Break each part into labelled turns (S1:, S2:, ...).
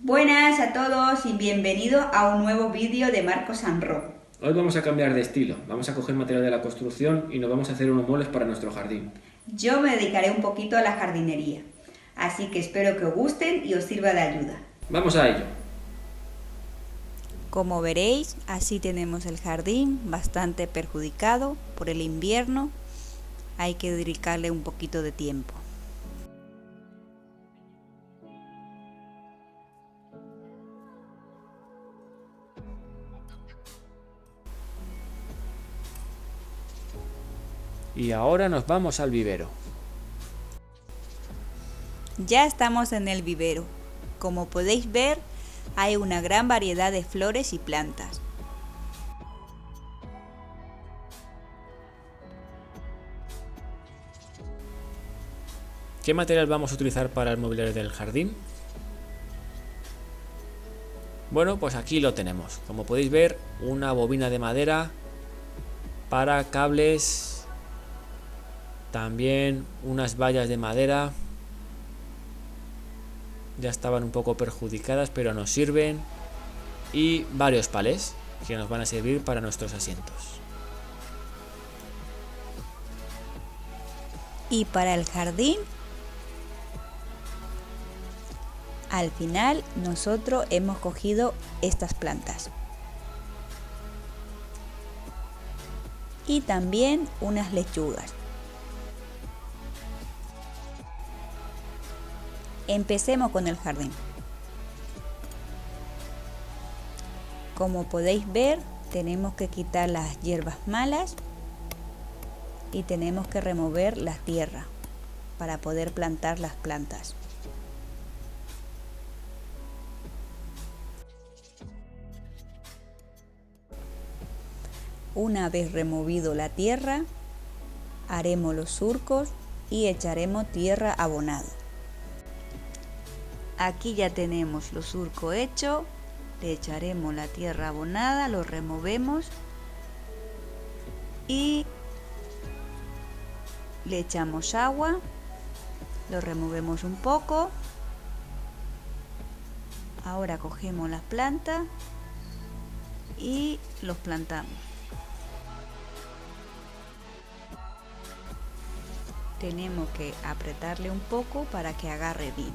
S1: Buenas a todos y bienvenidos a un nuevo vídeo de Marco Sanro.
S2: Hoy vamos a cambiar de estilo, vamos a coger material de la construcción y nos vamos a hacer unos muebles para nuestro jardín.
S1: Yo me dedicaré un poquito a la jardinería, así que espero que os gusten y os sirva de ayuda.
S2: Vamos a ello.
S3: Como veréis, así tenemos el jardín bastante perjudicado por el invierno. Hay que dedicarle un poquito de tiempo.
S2: Y ahora nos vamos al vivero.
S3: Ya estamos en el vivero. Como podéis ver, hay una gran variedad de flores y plantas.
S2: ¿Qué material vamos a utilizar para el mobiliario del jardín? Bueno, pues aquí lo tenemos. Como podéis ver, una bobina de madera para cables, también unas vallas de madera. Ya estaban un poco perjudicadas, pero nos sirven. Y varios palés que nos van a servir para nuestros asientos.
S3: Y para el jardín, al final nosotros hemos cogido estas plantas. Y también unas lechugas. Empecemos con el jardín. Como podéis ver, tenemos que quitar las hierbas malas y tenemos que remover la tierra para poder plantar las plantas. Una vez removido la tierra, haremos los surcos y echaremos tierra abonada. Aquí ya tenemos los surcos hechos, le echaremos la tierra abonada, lo removemos y le echamos agua, lo removemos un poco. Ahora cogemos las plantas y los plantamos. Tenemos que apretarle un poco para que agarre bien.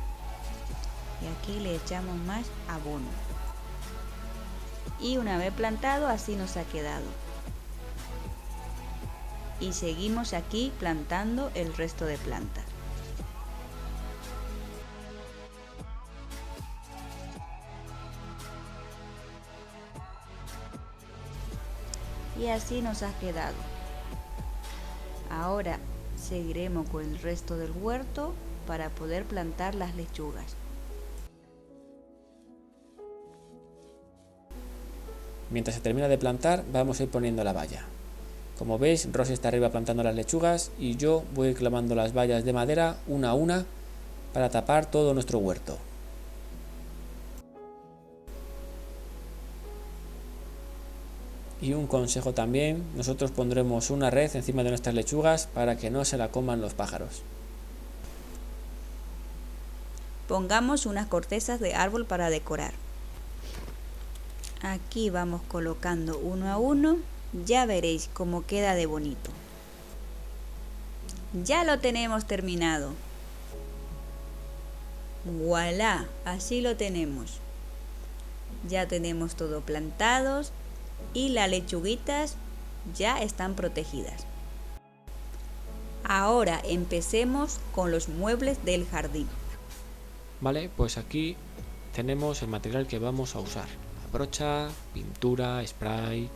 S3: Y aquí le echamos más abono. Y una vez plantado, así nos ha quedado. Y seguimos aquí plantando el resto de plantas. Y así nos ha quedado. Ahora seguiremos con el resto del huerto para poder plantar las lechugas.
S2: Mientras se termina de plantar, vamos a ir poniendo la valla. Como veis, Rosy está arriba plantando las lechugas y yo voy clavando las vallas de madera una a una para tapar todo nuestro huerto. Y un consejo también, nosotros pondremos una red encima de nuestras lechugas para que no se la coman los pájaros.
S3: Pongamos unas cortezas de árbol para decorar. Aquí vamos colocando uno a uno, ya veréis cómo queda de bonito. Ya lo tenemos terminado. ¡Voilá! Así lo tenemos. Ya tenemos todo plantados y las lechuguitas ya están protegidas. Ahora empecemos con los muebles del jardín.
S2: Vale, pues aquí tenemos el material que vamos a usar. Brocha, pintura, spray,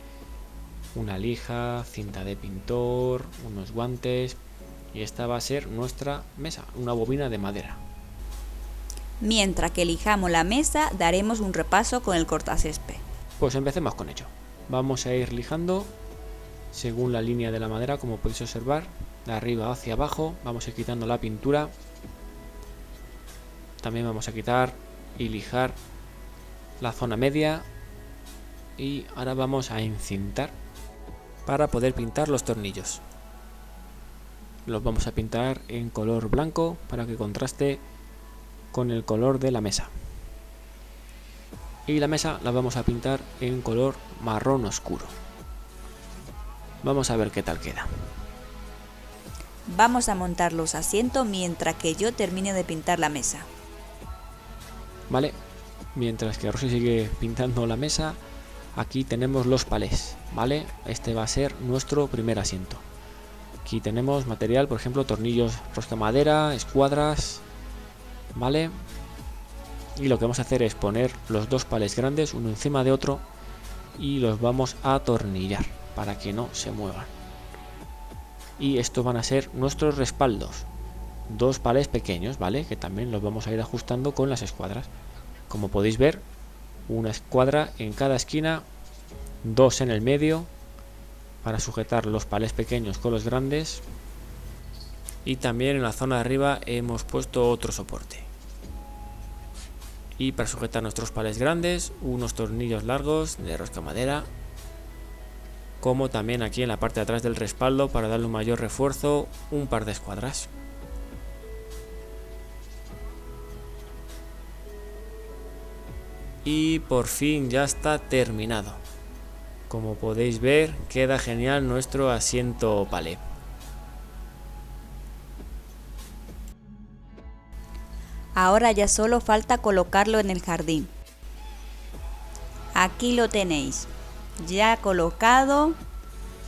S2: una lija, cinta de pintor, unos guantes y esta va a ser nuestra mesa, una bobina de madera.
S3: Mientras que lijamos la mesa, daremos un repaso con el cortacésped.
S2: Pues empecemos con ello. Vamos a ir lijando según la línea de la madera, como podéis observar, de arriba hacia abajo. Vamos a ir quitando la pintura. También vamos a quitar y lijar la zona media y ahora vamos a encintar para poder pintar los tornillos. Los vamos a pintar en color blanco para que contraste con el color de la mesa. Y la mesa la vamos a pintar en color marrón oscuro. Vamos a ver qué tal queda.
S3: Vamos a montar los asientos mientras que yo termine de pintar la mesa.
S2: Vale, mientras que Rosy sigue pintando la mesa, aquí tenemos los palés, ¿vale? Este va a ser nuestro primer asiento. Aquí tenemos material, por ejemplo, tornillos rosca madera, escuadras, ¿vale? Y lo que vamos a hacer es poner los dos palés grandes uno encima de otro y los vamos a atornillar para que no se muevan. Y estos van a ser nuestros respaldos, dos palés pequeños, ¿vale? Que también los vamos a ir ajustando con las escuadras. Como podéis ver, una escuadra en cada esquina, dos en el medio para sujetar los palés pequeños con los grandes, y también en la zona de arriba hemos puesto otro soporte. Y para sujetar nuestros palés grandes, unos tornillos largos de rosca madera, como también aquí en la parte de atrás del respaldo, para darle un mayor refuerzo, un par de escuadras. Y por fin ya está terminado. Como podéis ver, queda genial nuestro asiento palé.
S3: Ahora ya solo falta colocarlo en el jardín. Aquí lo tenéis, ya colocado,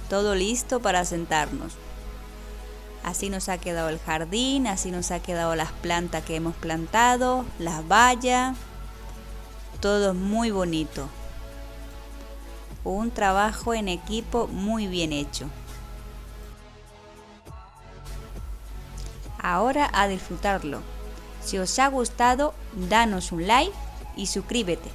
S3: todo listo para sentarnos. Así nos ha quedado el jardín, así nos ha quedado las plantas que hemos plantado, las vallas, todo muy bonito. Un trabajo en equipo muy bien hecho. Ahora a disfrutarlo. Si os ha gustado, danos un like y suscríbete.